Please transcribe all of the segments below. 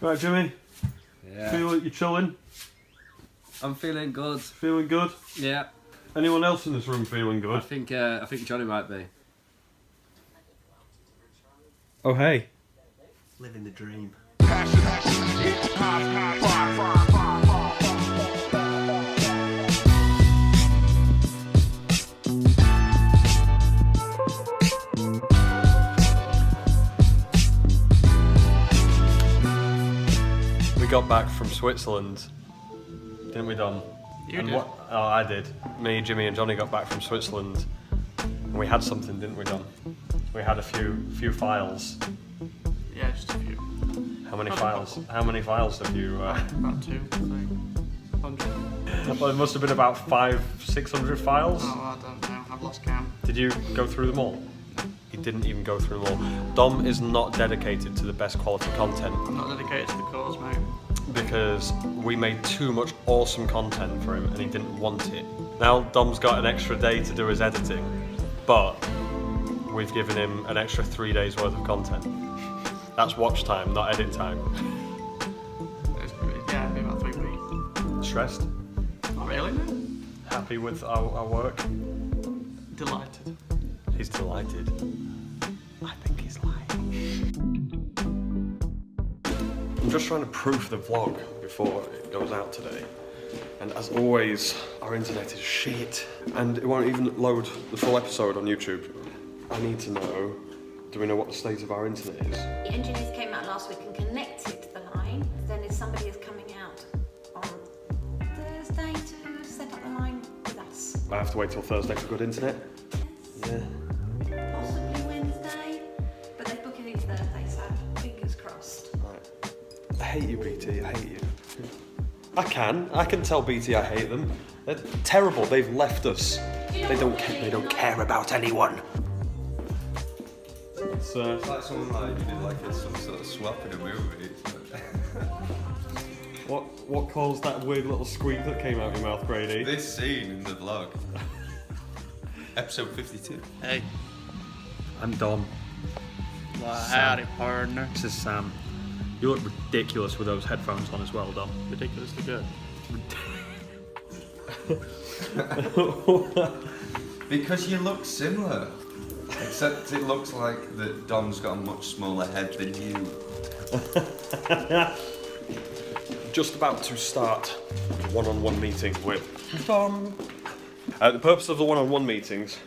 Right, Jimmy? Yeah. You chilling? I'm feeling good. Feeling good? Yeah. Anyone else in this room feeling good? I think Johnny might be. Oh, hey. Living the dream. We got back from Switzerland, didn't we, Dom? You did. Oh, I did. Me, Jimmy and Johnny got back from Switzerland and we had something, didn't we, Dom? We had a few files. Yeah, just a few. How many Not files? a couple. How many files have you? About 200. Well, it must have been about 500-600 files. Oh, I don't know. I've lost count. Did you go through them all? He didn't even go through them all. Dom is not dedicated to the best quality content I'm not dedicated to the cause, mate. because we made too much awesome content for him and he didn't want it. Now Dom's got an extra day to do his editing, but we've given him an extra 3 days worth of content. That's watch time, not edit time. Yeah, it'd be about 3 weeks. Stressed? Not really, no. Happy with our work? Delighted. He's delighted. I think he's lying. I'm just trying to proof the vlog before it goes out today. And as always, our internet is shit. And it won't even load the full episode on YouTube. I need to know, do we know what the state of our internet is? The engineers came out last week and connected the line. Then if somebody is coming out on Thursday to set up the line with us. I have to wait till Thursday for good internet? Yes. Yeah. Possibly Wednesday, but they're booking it Thursday, so fingers crossed. Right. I hate you, BT, I hate you. I can tell BT I hate them. They're terrible, they've left us. They don't care about anyone. It's like someone like you did like some sort of swap in a movie. What caused that weird little squeak that came out of your mouth, Brady? This scene in the vlog. Episode 52. Hey. I'm Dom. Well, howdy, partner. This is Sam. You look ridiculous with those headphones on as well, Dom. Ridiculously good. Because you look similar. Except it looks like that Dom's got a much smaller head than you. Just about to start a one-on-one meeting with Dom. The purpose of the one-on-one meetings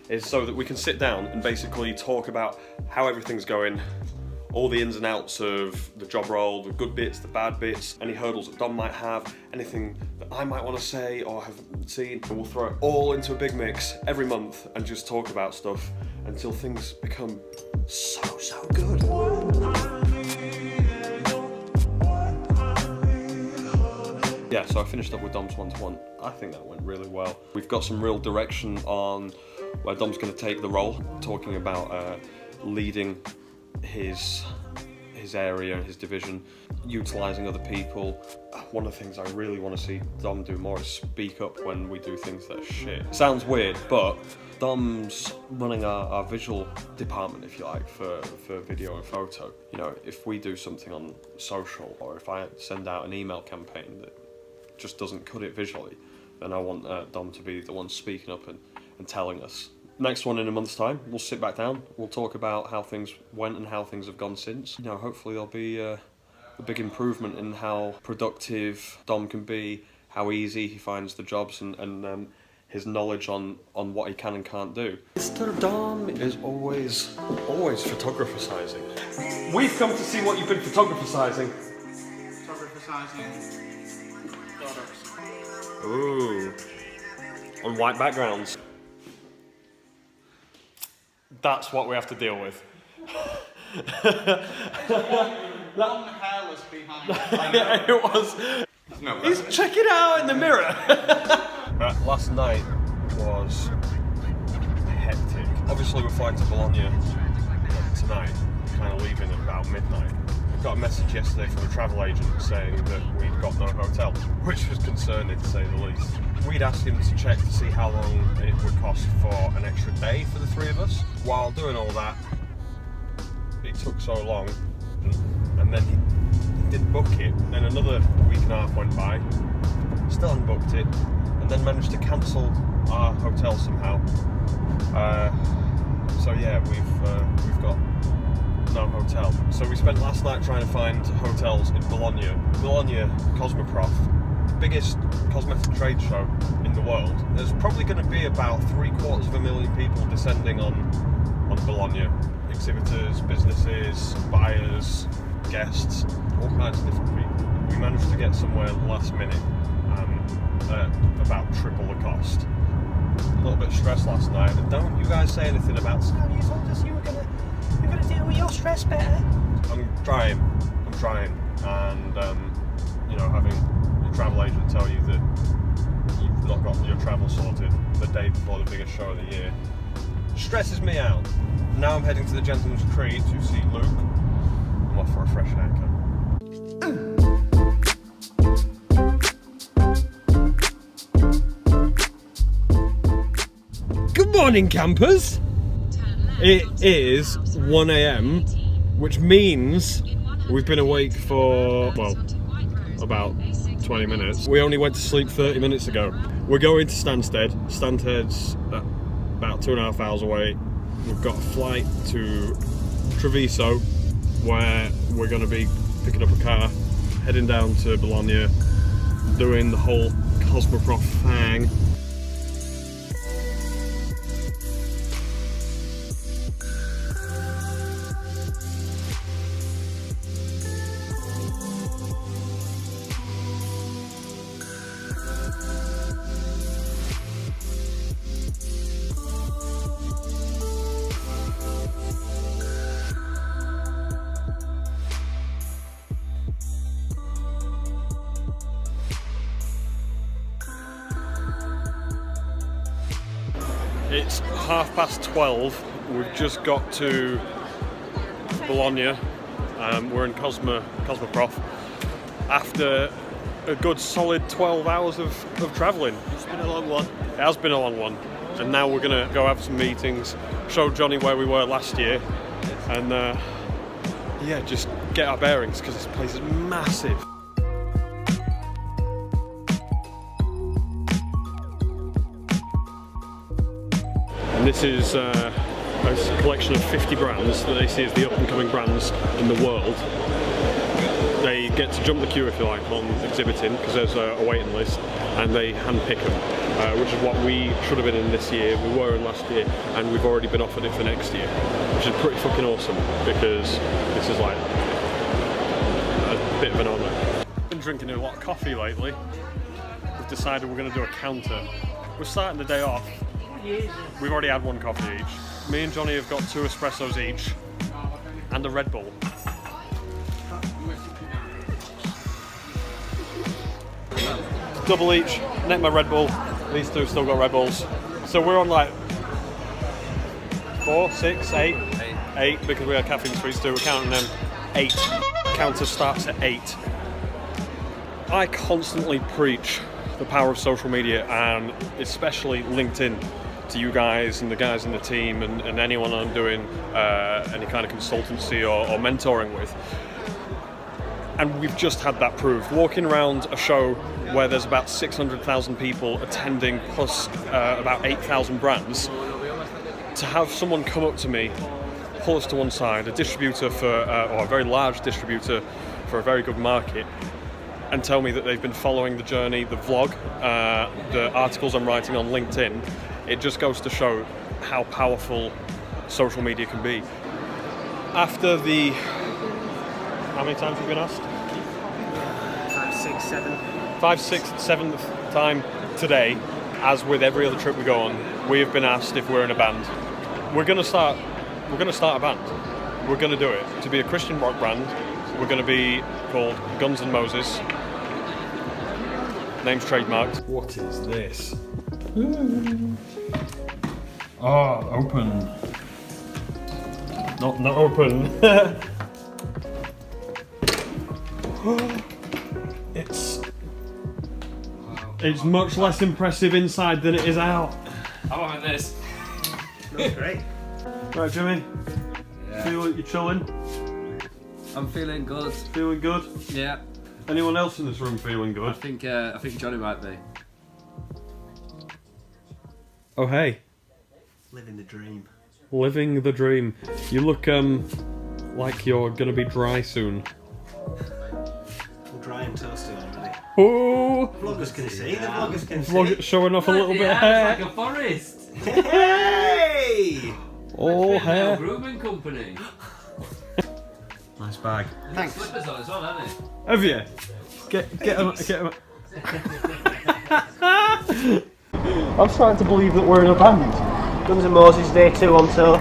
is so that we can sit down and basically talk about how everything's going, all the ins and outs of the job role, the good bits, the bad bits, any hurdles that Dom might have, anything that I might want to say or have seen. And we'll throw it all into a big mix every month and just talk about stuff until things become so good. Yeah, so I finished up with Dom's one-to-one. I think that went really well. We've got some real direction on where Dom's going to take the role, talking about leading his area and his division, utilising other people. One of the things I really want to see Dom do more is speak up when we do things that are shit. Sounds weird, but Dom's running our visual department, if you like, for video and photo. You know, if we do something on social, or if I send out an email campaign that just doesn't cut it visually, then I want Dom to be the one speaking up and telling us. Next one in a month's time, we'll sit back down, we'll talk about how things went and how things have gone since. You know, hopefully there'll be a big improvement in how productive Dom can be, how easy he finds the jobs, and his knowledge on what he can and can't do. Mr. Dom is always photographer-sizing. We've come to see what you've been photographer-sizing. Photographer-sizing products. Ooh. On white backgrounds. That's what we have to deal with. One hairless behind. It was. No, He's checking out in the mirror. Last night was hectic. Obviously we're flying to Bologna tonight, kind of leaving at about midnight. I got a message yesterday from a travel agent saying that we'd got no hotel, which was concerning to say the least. We'd asked him to check to see how long it would cost for an extra day for the three of us. While doing all that, it took so long, and then didn't book it. Then another week and a half went by, still hadn't booked it, and then managed to cancel our hotel somehow. So yeah, we've got no hotel. So we spent last night trying to find hotels in Bologna. Bologna Cosmoprof, the biggest cosmetic trade show in the world. There's probably going to be about 750,000 people descending on Bologna. Exhibitors, businesses, buyers, guests, all kinds of different people. We managed to get somewhere last minute at about triple the cost. A little bit stressed last night, and don't you guys say anything about Sam, you told us you were gonna deal with your stress better. I'm trying, and you know, having your travel agent tell you that you've not got your travel sorted the day before the biggest show of the year stresses me out. Now I'm heading to the Gentleman's Tree to see Luke. I'm off for a fresh haircut. Good morning, campers! It is 1 AM, which means we've been awake for, well, about 20 minutes. We only went to sleep 30 minutes ago. We're going to Stansted. Stansted's about 2.5 hours away. We've got a flight to Treviso, where we're going to be picking up a car, heading down to Bologna, doing the whole Cosmoprof thing. It's 12:30. We've just got to Bologna. We're in Cosmoprof after a good solid 12 hours of travelling. It's been a long one. It has been a long one. And now we're going to go have some meetings, show Johnny where we were last year, and yeah, just get our bearings, because this place is massive. And this is a collection of 50 brands that they see as the up-and-coming brands in the world. They get to jump the queue, if you like, on exhibiting, because there's a waiting list, and they hand-pick them, which is what we should have been in this year. We were in last year, and we've already been offered it for next year, which is pretty fucking awesome, because this is like a bit of an honour. Been drinking a lot of coffee lately. We've decided we're going to do a counter. We're starting the day off. We've already had one coffee each. Me and Johnny have got 2 espressos each and a Red Bull. Double each, net my Red Bull. These 2 still got Red Bulls. So we're on like 4, 6, 8 because we had caffeine sweets too. We're counting them 8. Counter starts at 8. I constantly preach the power of social media, and especially LinkedIn, to you guys and the guys in the team and anyone I'm doing any kind of consultancy or mentoring with. And we've just had that proved. Walking around a show where there's about 600,000 people attending, plus about 8,000 brands, to have someone come up to me, pull us to one side, a distributor for, or a very large distributor for a very good market, and tell me that they've been following the journey, the vlog, the articles I'm writing on LinkedIn. It just goes to show how powerful social media can be. After the... How many times have you been asked? 5, 6, 7. 5th, 6th, 7th time today, as with every other trip we go on, we have been asked if we're in a band. We're gonna start a band. We're gonna do it. To be a Christian rock band, we're gonna be called Guns N' Moses. Name's trademarked. What is this? Oh, open. Not open. It's much less impressive inside than it is out. I want this. Looks great. Right, Jimmy? Yeah. Feel like you're chilling? I'm feeling good. Feeling good? Yeah. Anyone else in this room feeling good? I think Johnny might be. Oh hey. Living the dream. Living the dream. You look like you're gonna be dry soon. I'm dry and toasty already. Oh! Vloggers can see. The vloggers can see. Showing off a little bit of hair. It's like a forest. Hey! All hair. Grooming company. Nice bag. Thanks. Slippers on as well, haven't you? Have you? Get him. I'm starting to believe that we're in a band. Guns N' Moses, day 2 on tour.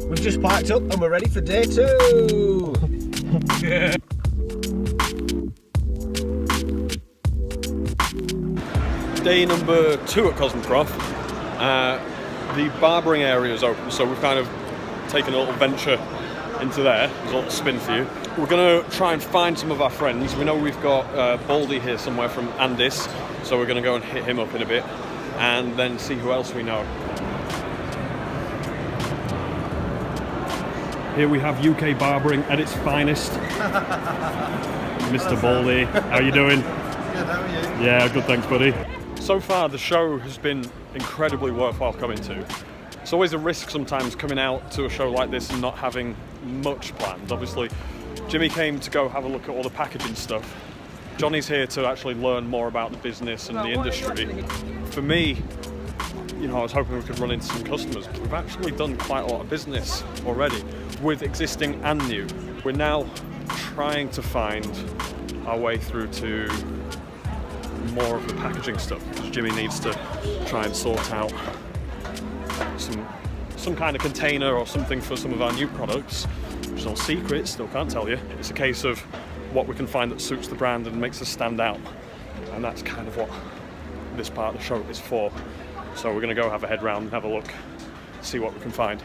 We've just packed up and we're ready for day 2. Day number 2 at Cosmoprof. The barbering area is open, so we've kind of taken a little venture into there. There's a little spin for you. We're going to try and find some of our friends. We know we've got Baldy here somewhere from Andis, so we're going to go and hit him up in a bit and then see who else we know. Here we have UK barbering at its finest. Mr. Baldy, how you doing? Good, how are you? Yeah, good, thanks, buddy. So far, the show has been incredibly worthwhile coming to. It's always a risk sometimes coming out to a show like this and not having much planned. Obviously, Jimmy came to go have a look at all the packaging stuff. Johnny's here to actually learn more about the business and the industry. For me, you know, I was hoping we could run into some customers. We've actually done quite a lot of business already with existing and new. We're now trying to find our way through to more of the packaging stuff, because Jimmy needs to try and sort out some kind of container or something for some of our new products, which is all secret, still can't tell you. It's a case of what we can find that suits the brand and makes us stand out, and that's kind of what this part of the show is for. So we're going to go have a head round and have a look, see what we can find.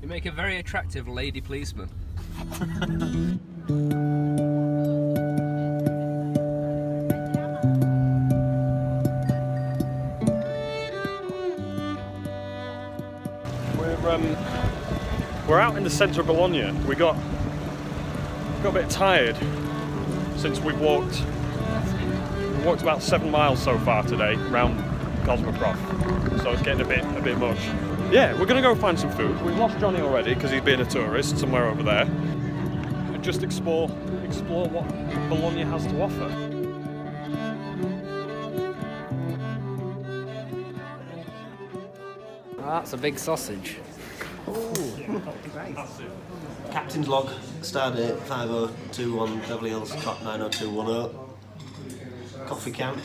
You make a very attractive lady policeman. We're out in the centre of Bologna. We got a bit tired since we've walked about 7 miles so far today around Cosmoprof. So it's getting a bit much. Yeah, we're gonna go find some food. We've lost Johnny already because he's being a tourist somewhere over there. And just explore what Bologna has to offer. That's a big sausage. Captain's log, stardate 5021 Beverly Hills, cot 90210. Coffee count,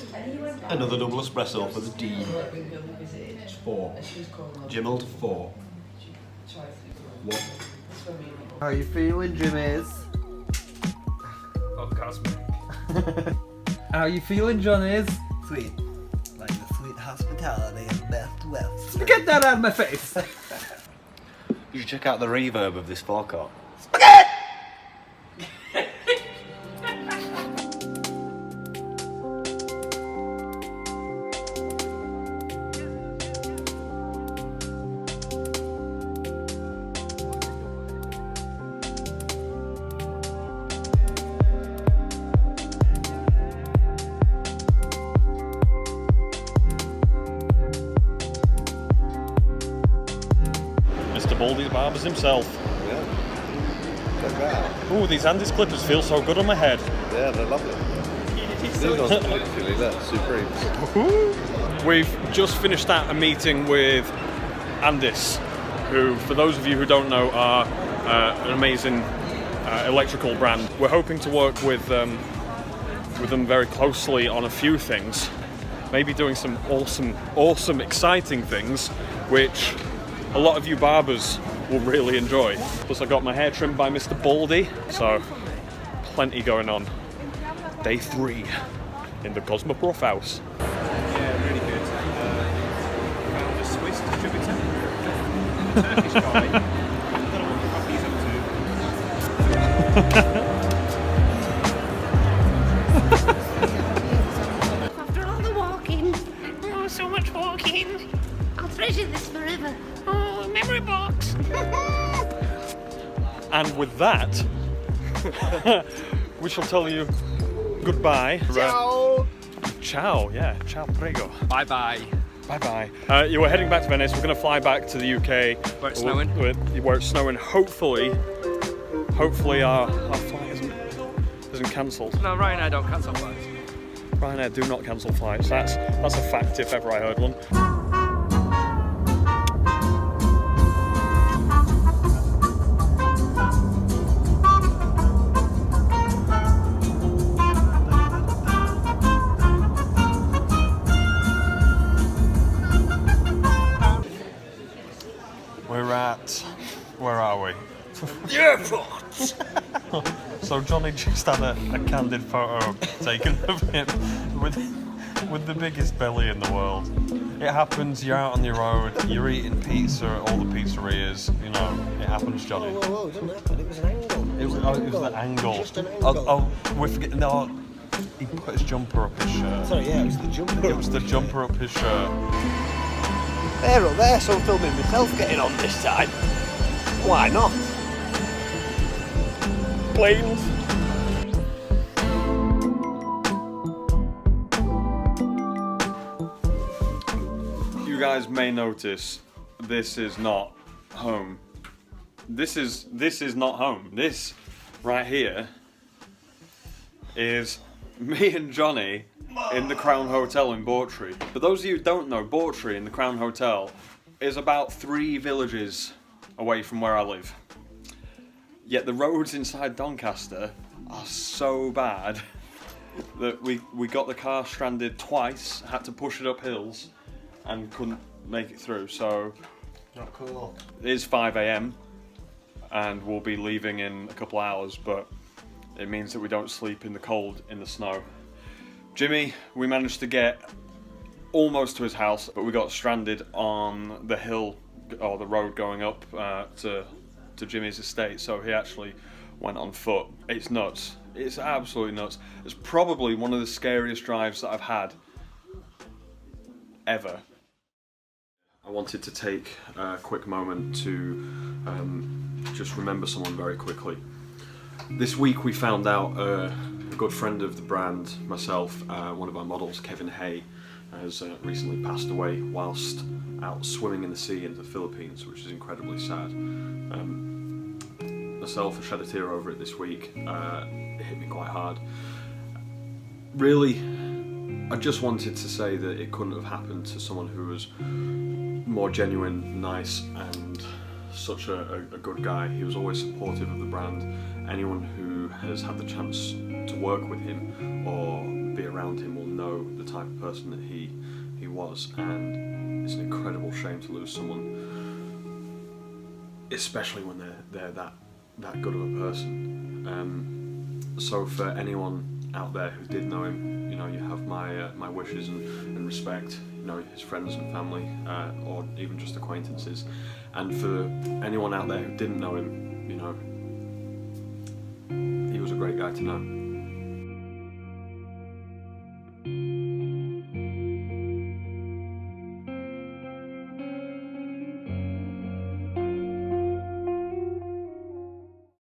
another double espresso for the D. It's 4. Jimmel 4. What? How are you feeling, Jimmy's? Orgasmic. How are you feeling, Johnny's? Sweet. Like the sweet hospitality of Best West. Get that out of my face! You should check out the reverb of this forecourt. Mr. Baldy the Barbers himself. Yeah. Check that out. Ooh, these Andis clippers feel so good on my head. Yeah, they're lovely. These ones literally, they're supreme. We've just finished out a meeting with Andis, who, for those of you who don't know, are an amazing electrical brand. We're hoping to work with them very closely on a few things, maybe doing some awesome, exciting things which a lot of you barbers will really enjoy. Plus I got my hair trimmed by Mr. Baldy, so plenty going on. Day 3 in the Cosmoprof house. Yeah, really good. Found a Swiss distributor, a Turkish guy. I don't know what the fuck he's up to. After all the walking, oh, so much walking. I'll treasure this forever. Oh, memory box. And with that, we shall tell you goodbye. Ciao! Ciao, yeah, ciao prego. Bye bye. Bye-bye. You were heading back to Venice. We're going to fly back to the UK. Where it's snowing. Where it's snowing. Hopefully our flight isn't cancelled. No, Ryanair don't cancel flights. Ryanair do not cancel flights. That's a fact if ever I heard one. Where are we? The airport! So Johnny just had a candid photo taken of him with the biggest belly in the world. It happens, you're out on the road, you're eating pizza at all the pizzerias, you know, it happens, Johnny. Whoa, it didn't happen. It was an angle. It was the angle. Just an angle. We're forgetting, no, he put his jumper up his shirt. Sorry, yeah, it was the jumper. It was the jumper up his shirt. There, up there, so I'm filming myself getting on this time. Why not? Planes. You guys may notice this is not home. This is not home. This right here is me and Johnny in the Crown Hotel in Bawtry. For those of you who don't know, Bawtry in the Crown Hotel is about 3 villages away from where I live. Yet the roads inside Doncaster are so bad that we got the car stranded twice, had to push it up hills and couldn't make it through. So Not cool. it is 5 AM and we'll be leaving in a couple hours, but it means that we don't sleep in the cold, in the snow. Jimmy, we managed to get almost to his house, but we got stranded on the hill or the road going up to Jimmy's estate, so he actually went on foot. It's nuts. It's absolutely nuts. It's probably one of the scariest drives that I've had ever. I wanted to take a quick moment to just remember someone very quickly. This week we found out a good friend of the brand, myself, one of our models, Kevin Hay, has recently passed away whilst out swimming in the sea in the Philippines, which is incredibly sad. Myself, I shed a tear over it this week. It hit me quite hard. Really, I just wanted to say that it couldn't have happened to someone who was more genuine, nice, and such a good guy. He was always supportive of the brand. Anyone who has had the chance to work with him or be around him will know the type of person that he was, and it's an incredible shame to lose someone, especially when they're that good of a person. So for anyone out there who did know him, you know, you have my wishes and respect, you know, his friends and family, or even just acquaintances. And for anyone out there who didn't know him, you know, he was a great guy to know.